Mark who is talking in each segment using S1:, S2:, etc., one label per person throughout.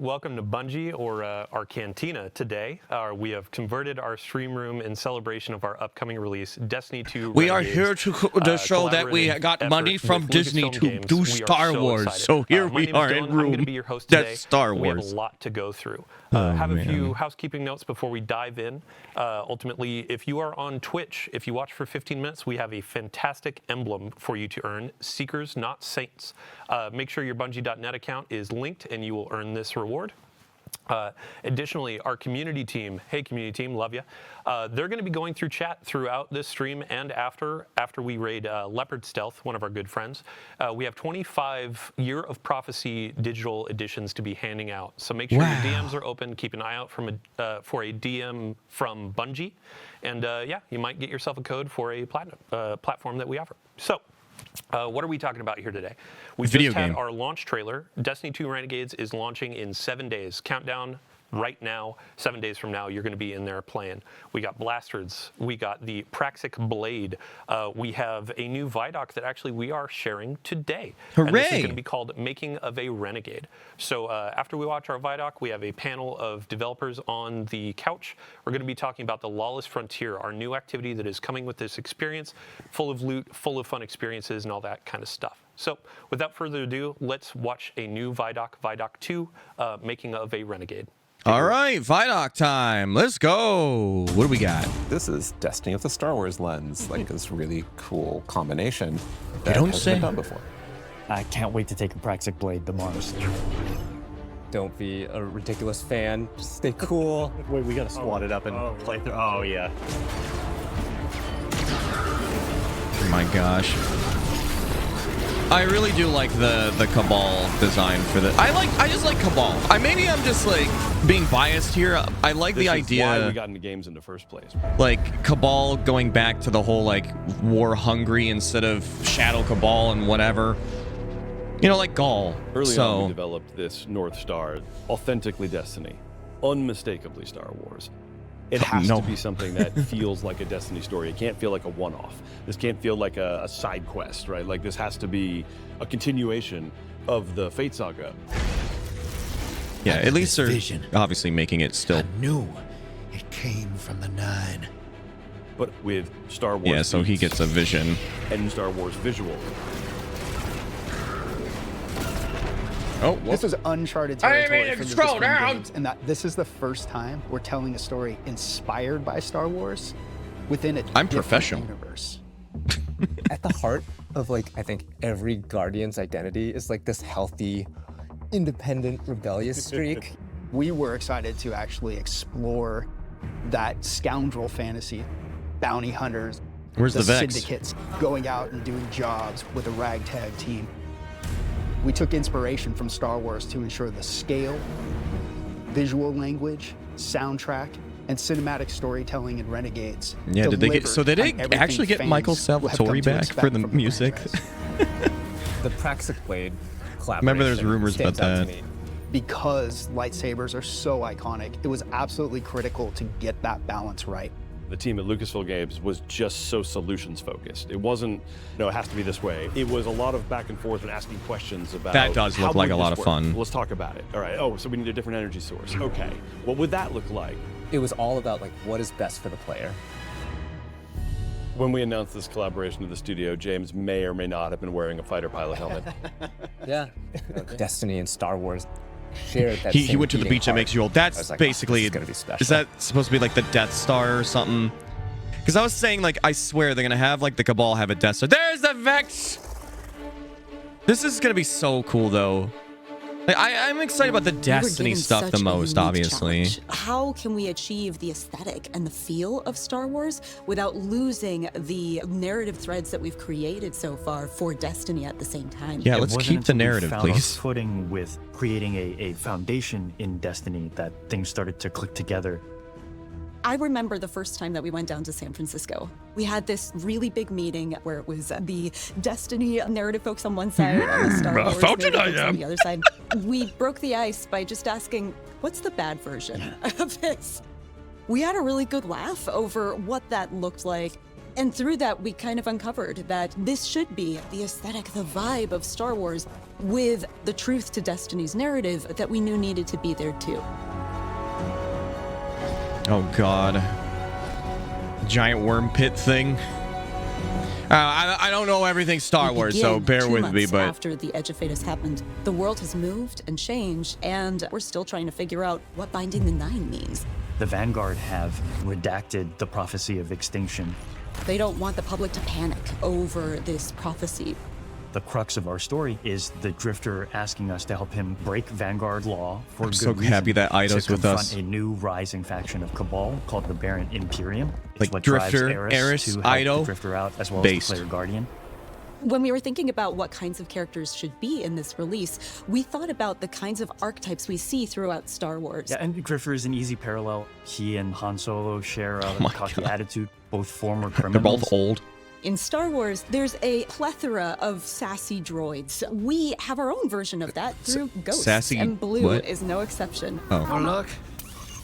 S1: Welcome to Bungie, or our Cantina today. We have converted our stream room in celebration of our upcoming release, Destiny 2
S2: We are
S1: Renegades,
S2: here to show that we got money from Disney to do Star Wars. So here we are in room.
S1: I'm going to be your host today.
S2: That's Star Wars.
S1: We have a lot to go through. Have a few housekeeping notes before we dive in. Ultimately, if you are on Twitch, if you watch for 15 minutes, we have a fantastic emblem for you to earn, Seekers Not Saints. Make sure your Bungie.net account is linked and you will earn this reward. Additionally, our community team, hey community team, love you. They're going to be going through chat throughout this stream and after we raid Leopard Stealth, one of our good friends. We have 25 Year of Prophecy digital editions to be handing out. So make sure your DMs are open. Keep an eye out for a DM from Bungie. And yeah, you might get yourself a code for a platinum platform that we offer. So what are we talking about here today? We just had our launch trailer. Destiny 2 Renegades is launching in 7 days. Countdown right now. 7 days from now, you're going to be in there playing. We got blasters. We got the Praxic Blade. We have a new VIDOC that actually we are sharing today.
S2: Hooray!
S1: And this is going to be called Making of a Renegade. So after we watch our VIDOC, we have a panel of developers on the couch. We're going to be talking about the Lawless Frontier, our new activity that is coming with this experience, full of loot, full of fun experiences, and all that kind of stuff. So without further ado, let's watch a new VIDOC, VIDOC 2, Making of a Renegade.
S2: All right, VIDOC time. Let's go. What do we got?
S3: This is Destiny with the Star Wars lens, like this really cool combination that
S2: don't
S3: hasn't
S2: say.
S3: been done before.
S4: I can't wait to take a Praxic Blade to Mars.
S5: Don't be a ridiculous fan. Just stay cool.
S4: Wait, we gotta squat it up and play through. Oh yeah.
S2: Oh my gosh. I really do like the Cabal design for the. I just like Cabal. Maybe I'm just like being biased here. I like the idea.
S6: Why we got into games in the first place.
S2: Like Cabal going back to the whole like war hungry instead of Shadow Cabal and whatever. You know, like Gaul.
S6: Early on, we developed this North Star, authentically Destiny, unmistakably Star Wars. It has to be something that feels like a Destiny story. It can't feel like a one-off. This can't feel like a side quest, right? Like this has to be a continuation of the Fate Saga.
S2: Yeah, at least they're obviously making it still.
S7: I knew it came from the Nine.
S6: But with Star Wars.
S2: Yeah, so he gets a vision.
S6: And Star Wars visual.
S8: Oh, this is uncharted territory for scroll down. And that this is the first time we're telling a story inspired by Star Wars within a different universe.
S5: At the heart of like, I think every Guardian's identity is like this healthy, independent, rebellious streak.
S8: We were excited to actually explore that scoundrel fantasy, bounty hunters,
S2: where's the Vex?
S8: Syndicates going out and doing jobs with a ragtag team. We took inspiration from Star Wars to ensure the scale, visual language, soundtrack, and cinematic storytelling in Renegades.
S2: Yeah, did they actually get Michael Salvatore back for the music?
S5: The Praxic Blade collaboration.
S2: Remember there's rumors about that.
S8: Because lightsabers are so iconic, it was absolutely critical to get that balance right.
S6: The team at Lucasfilm Games was just so solutions focused. It wasn't, no, it has to be this way. It was a lot of back and forth and asking questions about
S2: that does look like a lot of fun.
S6: Let's talk about it. All right. Oh, so we need a different energy source. Okay. What would that look like?
S5: It was all about like what is best for the player.
S6: When we announced this collaboration with the studio, James may or may not have been wearing a fighter pilot helmet.
S5: Yeah. Destiny and Star Wars shared that
S2: he went to the beach that makes you old. That's like, basically,
S5: is gonna be special.
S2: Is that supposed to be like the Death Star or something? Because I was saying, like, I swear they're gonna have like the Cabal have a Death Star. There's the Vex. This is gonna be so cool, though. Like, I'm excited about the Destiny stuff the most, obviously.
S9: How can we achieve the aesthetic and the feel of Star Wars without losing the narrative threads that we've created so far for Destiny at the same time?
S2: Yeah, let's keep the narrative, please.
S4: Footing with creating a foundation in Destiny that things started to click together.
S9: I remember the first time that we went down to San Francisco. We had this really big meeting where it was the Destiny narrative folks on one side and the Star Wars narrative folks on the other side. We broke the ice by just asking, what's the bad version of this? We had a really good laugh over what that looked like. And through that, we kind of uncovered that this should be the aesthetic, the vibe of Star Wars. with the truth to Destiny's narrative that we knew needed to be there too.
S2: Oh God. Giant worm pit thing. I don't know everything Star Wars, so bear with me, but
S9: after the Edge of Fate has happened, the world has moved and changed, and we're still trying to figure out what binding the Nine means.
S4: The Vanguard have redacted the prophecy of extinction.
S9: They don't want the public to panic over this prophecy.
S4: The crux of our story is the Drifter asking us to help him break Vanguard law for
S2: I'm
S4: good
S2: so
S4: reason,
S2: happy that Eidos
S4: to
S2: with us.
S4: confront a new rising faction of Cabal called the Baron Imperium. It's
S2: Like
S4: what
S2: Drifter,
S4: drives
S2: Eris,
S4: to help
S2: Eido,
S4: the Drifter out, as well
S2: based.
S4: as the Player Guardian.
S9: When we were thinking about what kinds of characters should be in this release, we thought about the kinds of archetypes we see throughout Star Wars.
S4: Yeah, and Drifter is an easy parallel. He and Han Solo share a
S2: my
S4: cocky
S2: God.
S4: attitude, both former criminals.
S2: they're both old.
S9: In Star Wars, there's a plethora of sassy droids. We have our own version of that through Ghosts,
S2: sassy
S9: and Blue
S2: what?
S9: is no exception.
S7: Oh, look.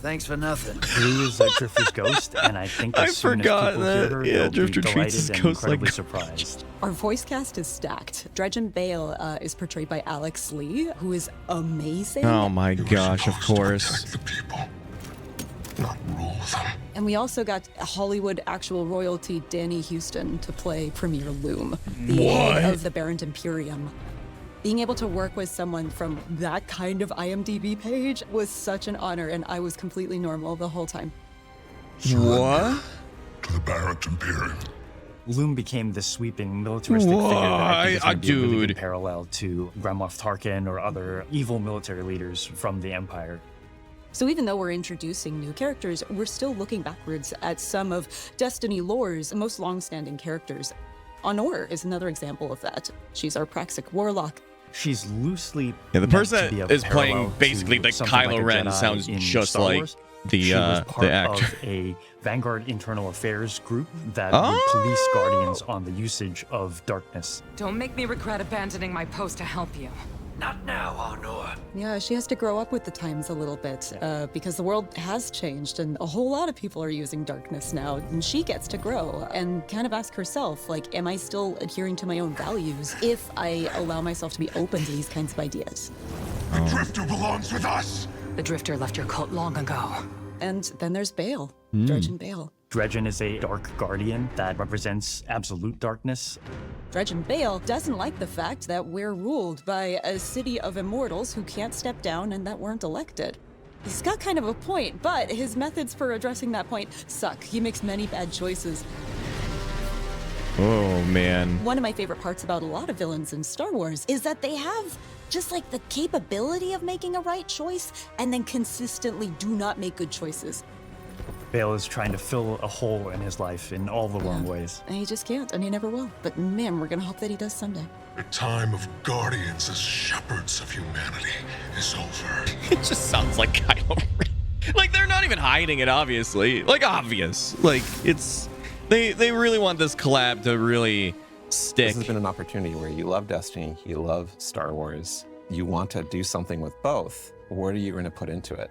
S7: Thanks for nothing.
S4: Blue is Drifter's ghost, and I think
S2: I
S4: as soon
S2: forgot
S4: as people
S2: that.
S4: hear her,
S2: Yeah,
S4: they'll
S2: Drifter
S4: be
S2: treats his
S4: delighted and
S2: ghost like
S4: incredibly
S2: ghost.
S4: surprised.
S9: Our voice cast is stacked. Dredgen Bale is portrayed by Alex Lee, who is amazing.
S2: Oh my gosh, of course.
S10: The people, not rule them.
S9: And we also got Hollywood actual royalty Danny Houston to play Premier Loom, the head of the Baron Imperium. Being able to work with someone from that kind of IMDb page was such an honor, and I was completely normal the whole time.
S2: What?
S10: To the Barrett Imperium.
S4: Loom became this sweeping militaristic figure that I think is going to be a really
S2: dude.
S4: good parallel to Grand Moff Tarkin or other evil military leaders from the Empire.
S9: So even though we're introducing new characters, we're still looking backwards at some of Destiny lore's most long-standing characters. Honor is another example of that. She's our Praxic warlock.
S4: She's loosely
S2: Yeah, the
S4: meant
S2: person
S4: to be a
S2: that is playing
S4: parallel
S2: basically
S4: to
S2: like
S4: something
S2: Kylo
S4: like a
S2: Ren
S4: Jedi
S2: sounds
S4: in
S2: just
S4: Star
S2: like
S4: Wars.
S2: the
S4: She was part
S2: the actor.
S4: of a Vanguard internal affairs group that
S2: Oh!
S4: would police Guardians on the usage of darkness.
S11: Don't make me regret abandoning my post to help you.
S7: Not now, Honor.
S9: Yeah, she has to grow up with the times a little bit because the world has changed and a whole lot of people are using darkness now. And she gets to grow and kind of ask herself, like, am I still adhering to my own values if I allow myself to be open to these kinds of ideas?
S10: The Drifter belongs with us.
S11: The Drifter left your cult long ago.
S9: And then there's Bale, Dredgen Bale.
S4: Dredgen is a dark guardian that represents absolute darkness.
S9: Dredgen Bale doesn't like the fact that we're ruled by a city of immortals who can't step down and that weren't elected. He's got kind of a point, but his methods for addressing that point suck. He makes many bad choices.
S2: Oh man.
S9: One of my favorite parts about a lot of villains in Star Wars is that they have just like the capability of making a right choice and then consistently do not make good choices.
S4: Bale is trying to fill a hole in his life in all the wrong ways.
S9: And he just can't, and he never will. But man, we're gonna hope that he does someday.
S10: The time of guardians as shepherds of humanity is over.
S2: It just sounds like Kylo Ren. Like they're not even hiding it, obviously. Like obvious. Like it's they really want this collab to really stick.
S3: This has been an opportunity where you love Destiny, you love Star Wars, you want to do something with both. What are you going to put into it?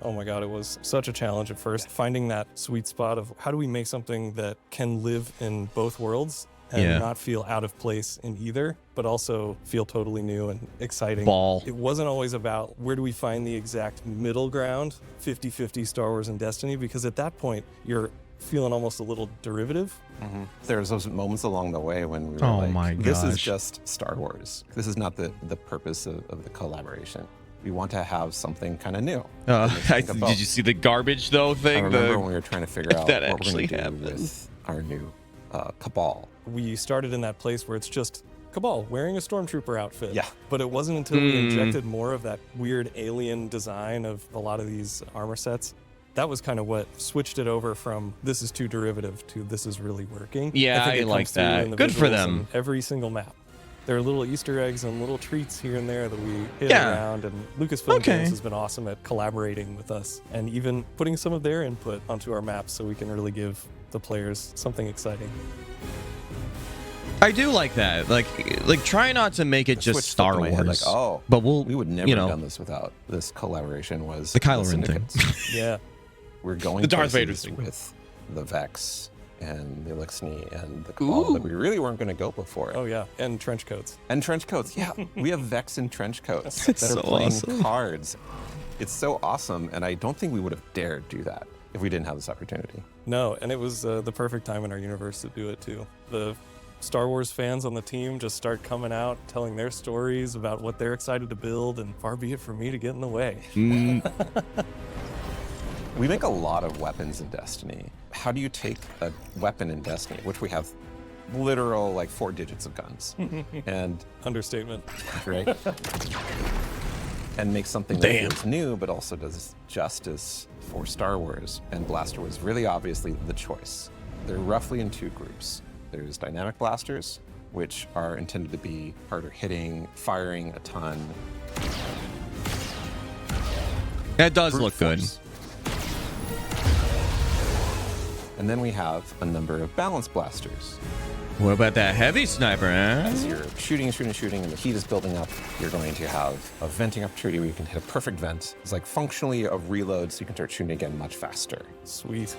S12: Oh my God, it was such a challenge at first, finding that sweet spot of how do we make something that can live in both worlds and not feel out of place in either, but also feel totally new and exciting. It wasn't always about where do we find the exact middle ground, 50-50 Star Wars and Destiny, because at that point, you're feeling almost a little derivative.
S3: There's those moments along the way when we were
S2: Oh
S3: like,
S2: my
S3: this is
S2: gosh.
S3: just Star Wars. This is not the purpose of the collaboration. We want to have something kind of new.
S2: Did you see the garbage though thing?
S3: I remember when we were trying to figure out
S2: that
S3: what we're going
S2: actually
S3: to do
S2: happened.
S3: with our new Cabal.
S12: We started in that place where it's just Cabal wearing a stormtrooper outfit.
S3: Yeah.
S12: But it wasn't until we injected more of that weird alien design of a lot of these armor sets. That was kind of what switched it over from this is too derivative to this is really working.
S2: Yeah,
S12: think
S2: I
S12: it
S2: like
S12: comes through
S2: that.
S12: in the
S2: Good for
S12: visuals
S2: them.
S12: in every single map. There are little Easter eggs and little treats here and there that we hit
S2: Yeah.
S12: around, and Lucasfilm
S2: Okay.
S12: Games has been awesome at collaborating with us and even putting some of their input onto our maps so we can really give the players something exciting.
S2: I do like that. Like try not to make it just
S3: Switch
S2: Star
S3: flipped in
S2: Wars.
S3: my head, like, oh,
S2: but we
S3: would never
S2: you
S3: have
S2: know,
S3: done this without this collaboration. Was
S2: The Kylo Ren thing.
S3: Syndicates.
S12: Yeah.
S3: We're going
S2: The Darth Vader
S3: places
S2: thing.
S3: with the Vex and the Elixir and the Cabal that we really weren't going to go before.
S12: Oh yeah, and trench coats.
S3: And trench coats, yeah. We have Vex in trench coats
S2: It's
S3: that
S2: so
S3: are playing
S2: awesome.
S3: cards. It's so awesome, and I don't think we would have dared do that if we didn't have this opportunity.
S12: No, and it was the perfect time in our universe to do it too. The Star Wars fans on the team just start coming out, telling their stories about what they're excited to build, and far be it for me to get in the way.
S3: We make a lot of weapons in Destiny. How do you take a weapon in Destiny, which we have literal like 4 digits of guns, and
S12: Understatement.
S3: right, and make something that feels new but also does justice for Star Wars? And Blaster was really obviously the choice. They're roughly in 2 groups. There's dynamic blasters, which are intended to be harder hitting, firing a ton.
S2: That does
S3: Brute
S2: look good.
S3: force. And then we have a number of balance blasters.
S2: What about that heavy sniper, huh?
S3: As you're shooting, and the heat is building up, you're going to have a venting opportunity where you can hit a perfect vent. It's like functionally a reload, so you can start shooting again much faster.
S12: Sweet.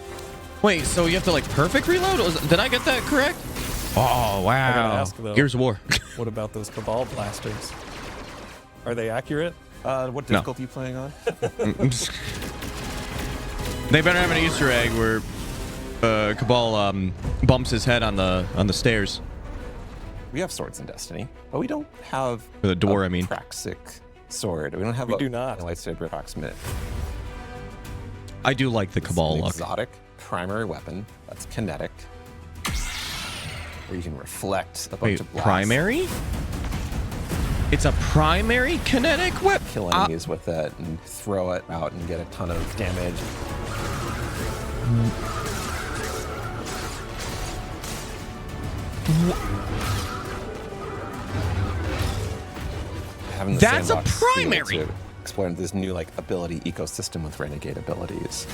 S2: Wait, so you have to like perfect reload? Did I get that correct? Oh, wow.
S12: I gotta ask, though,
S2: Gears of War.
S12: What about those Cabal blasters? Are they accurate?
S3: What difficulty are you playing on?
S2: They better have an Easter egg where Cabal bumps his head on the stairs.
S3: We have swords in Destiny, but we don't have
S2: For the door,
S3: a
S2: I mean.
S3: Praxic sword. We don't have
S12: We do not.
S3: a lightsaber approximate.
S2: I do like the
S3: It's
S2: Cabal
S3: an
S2: look.
S3: exotic primary weapon that's kinetic, where you can reflect a bunch
S2: Wait,
S3: of blasts.
S2: primary? It's a primary kinetic weapon?
S3: Kill enemies with it and throw it out and get a ton of damage. Having the
S2: That's a
S3: sandbox feel
S2: primary!
S3: to explore this new like ability ecosystem with Renegade abilities.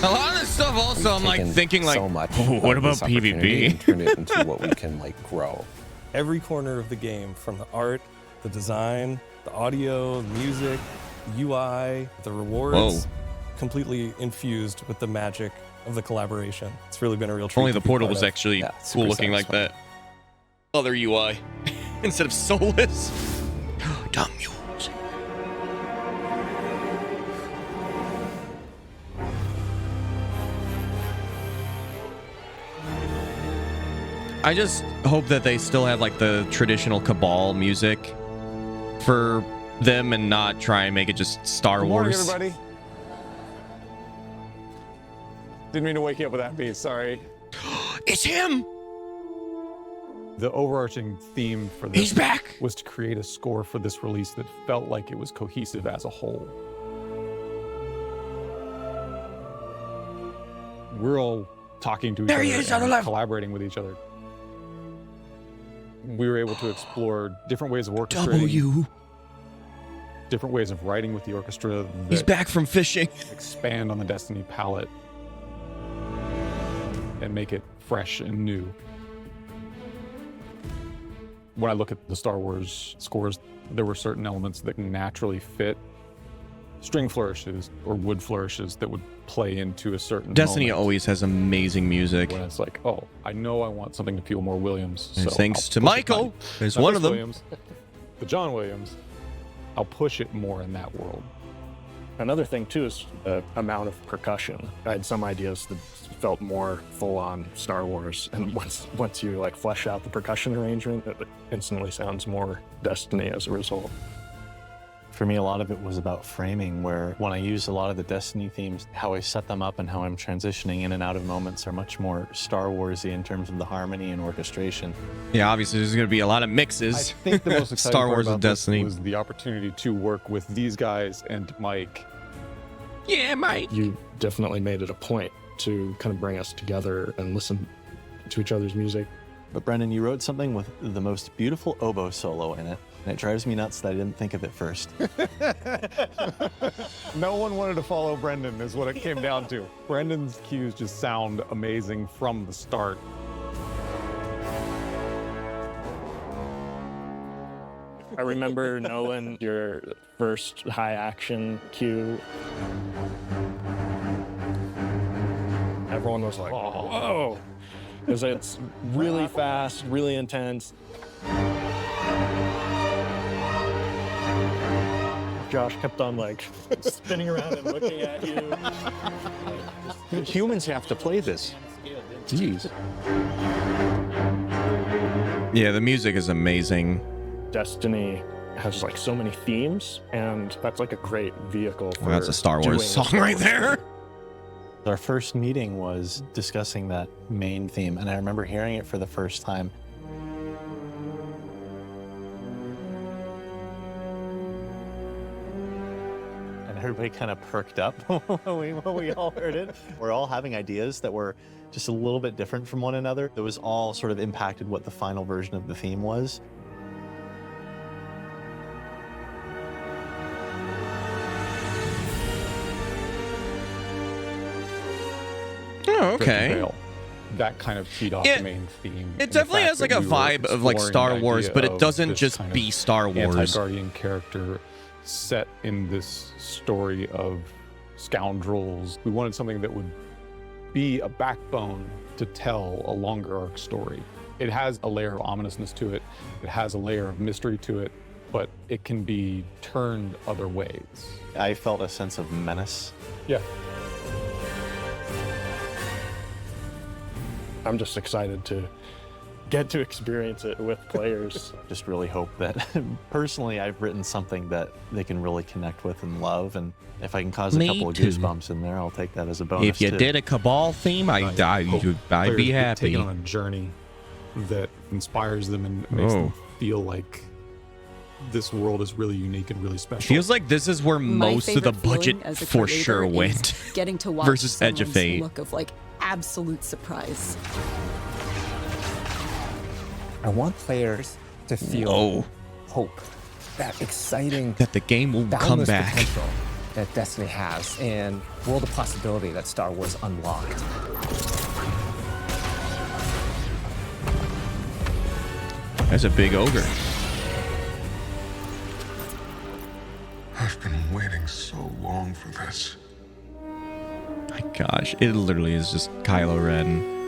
S2: A lot of this stuff also, I'm like
S3: Taken
S2: thinking like,
S3: so much
S2: oh, what
S3: of
S2: about
S3: this opportunity
S2: PvP?
S3: and turned it into what we can like grow.
S12: Every corner of the game, from the art, the design, the audio, the music, the UI, the rewards, completely infused with the magic of the collaboration. It's really been a real treat.
S2: Only
S12: to
S2: the
S12: be
S2: portal
S12: part
S2: was
S12: of.
S2: actually
S3: Yeah,
S2: cool
S3: super
S2: looking like
S3: satisfying.
S2: that. Other UI instead of soulless. Dumb mules. I just hope that they still have like the traditional Cabal music for them and not try and make it just Star
S13: Good morning,
S2: Wars.
S13: everybody. Didn't mean to wake you up with that beat, sorry.
S2: It's him!
S13: The overarching theme for this
S2: He's back!
S13: was to create a score for this release that felt like it was cohesive as a whole. We're all talking to each
S2: There
S13: other
S2: he is on the
S13: and
S2: left.
S13: collaborating with each other. We were able to explore different ways of orchestrating, different ways of writing with the orchestra.
S2: He's
S13: that
S2: back from fishing.
S13: expand on the Destiny palette and make it fresh and new. When I look at the Star Wars scores, there were certain elements that naturally fit string flourishes or wood flourishes that would play into a certain
S2: Destiny
S13: moment.
S2: always has amazing music.
S13: When it's like, oh, I know I want something to feel more Williams.
S2: And
S13: so
S2: thanks
S13: I'll
S2: to
S13: push it
S2: Michael,
S13: not-
S2: there's
S13: not
S2: one
S13: this
S2: of them.
S13: Williams, the John Williams. I'll push it more in that world.
S14: Another thing too is the amount of percussion. I had some ideas that felt more full-on Star Wars, and once you like flesh out the percussion arrangement, it instantly sounds more Destiny as a result.
S15: For me, a lot of it was about framing, where when I use a lot of the Destiny themes, how I set them up and how I'm transitioning in and out of moments are much more Star Warsy in terms of the harmony and orchestration.
S2: Yeah, obviously there's going to be a lot of mixes.
S13: I think the most exciting
S2: Star
S13: part
S2: Wars
S13: about
S2: and
S13: this
S2: Destiny.
S13: was the opportunity to work with these guys and Mike.
S2: Yeah, Mike.
S14: You definitely made it a point to kind of bring us together and listen to each other's music.
S15: But Brendan, you wrote something with the most beautiful oboe solo in it, and it drives me nuts that I didn't think of it first.
S13: No one wanted to follow Brendan is what it came down to. Brendan's cues just sound amazing from the start.
S14: I remember knowing your first high action cue. everyone was like, whoa. Because it's really fast, really intense. Josh kept on like spinning around and looking at you.
S13: Humans have to play this. Jeez.
S2: Yeah, the music is amazing.
S14: Destiny has like so many themes, and that's like a great vehicle for
S2: Well, that's a Star Wars
S14: doing
S2: song right there.
S15: Our first meeting was discussing that main theme, and I remember hearing it for the first time. And everybody kind of perked up when we all heard it. We're all having ideas that were just a little bit different from one another. That was all sort of impacted what the final version of the theme was.
S2: Oh, okay.
S13: Veil. That kind of feed off
S2: Yeah,
S13: the main theme.
S2: It definitely has like a vibe of like Star Wars, but it doesn't just be Star Wars.
S13: Anti-Guardian character set in this story of scoundrels. We wanted something that would be a backbone to tell a longer arc story. It has a layer of ominousness to it. It has a layer of mystery to it, but it can be turned other ways.
S15: I felt a sense of menace.
S13: Yeah.
S14: I'm just excited to get to experience it with players.
S15: Just really hope that, personally, I've written something that they can really connect with and love, and if I can cause a
S2: Me
S15: couple of
S2: too.
S15: goosebumps in there, I'll take that as a bonus.
S2: If you
S15: too.
S2: did a Cabal theme, I'd be
S13: Players get
S2: happy.
S13: taken on a journey that inspires them and makes them feel like this world is really unique and really special.
S2: Feels like this is where
S9: My
S2: most of the
S9: favorite feeling
S2: budget
S9: as a
S2: for
S9: creator
S2: sure
S9: is
S2: went.
S9: Getting to watch
S2: versus Edge of
S9: someone's
S2: Fate.
S9: look of like absolute surprise.
S5: I want players to feel hope, that exciting,
S2: that the game will come
S5: boundless
S2: back.
S5: potential that Destiny has, and world of possibility that Star Wars unlocked.
S2: That's a big ogre.
S10: I've been waiting so long for this.
S2: My gosh, it literally is just Kylo Ren.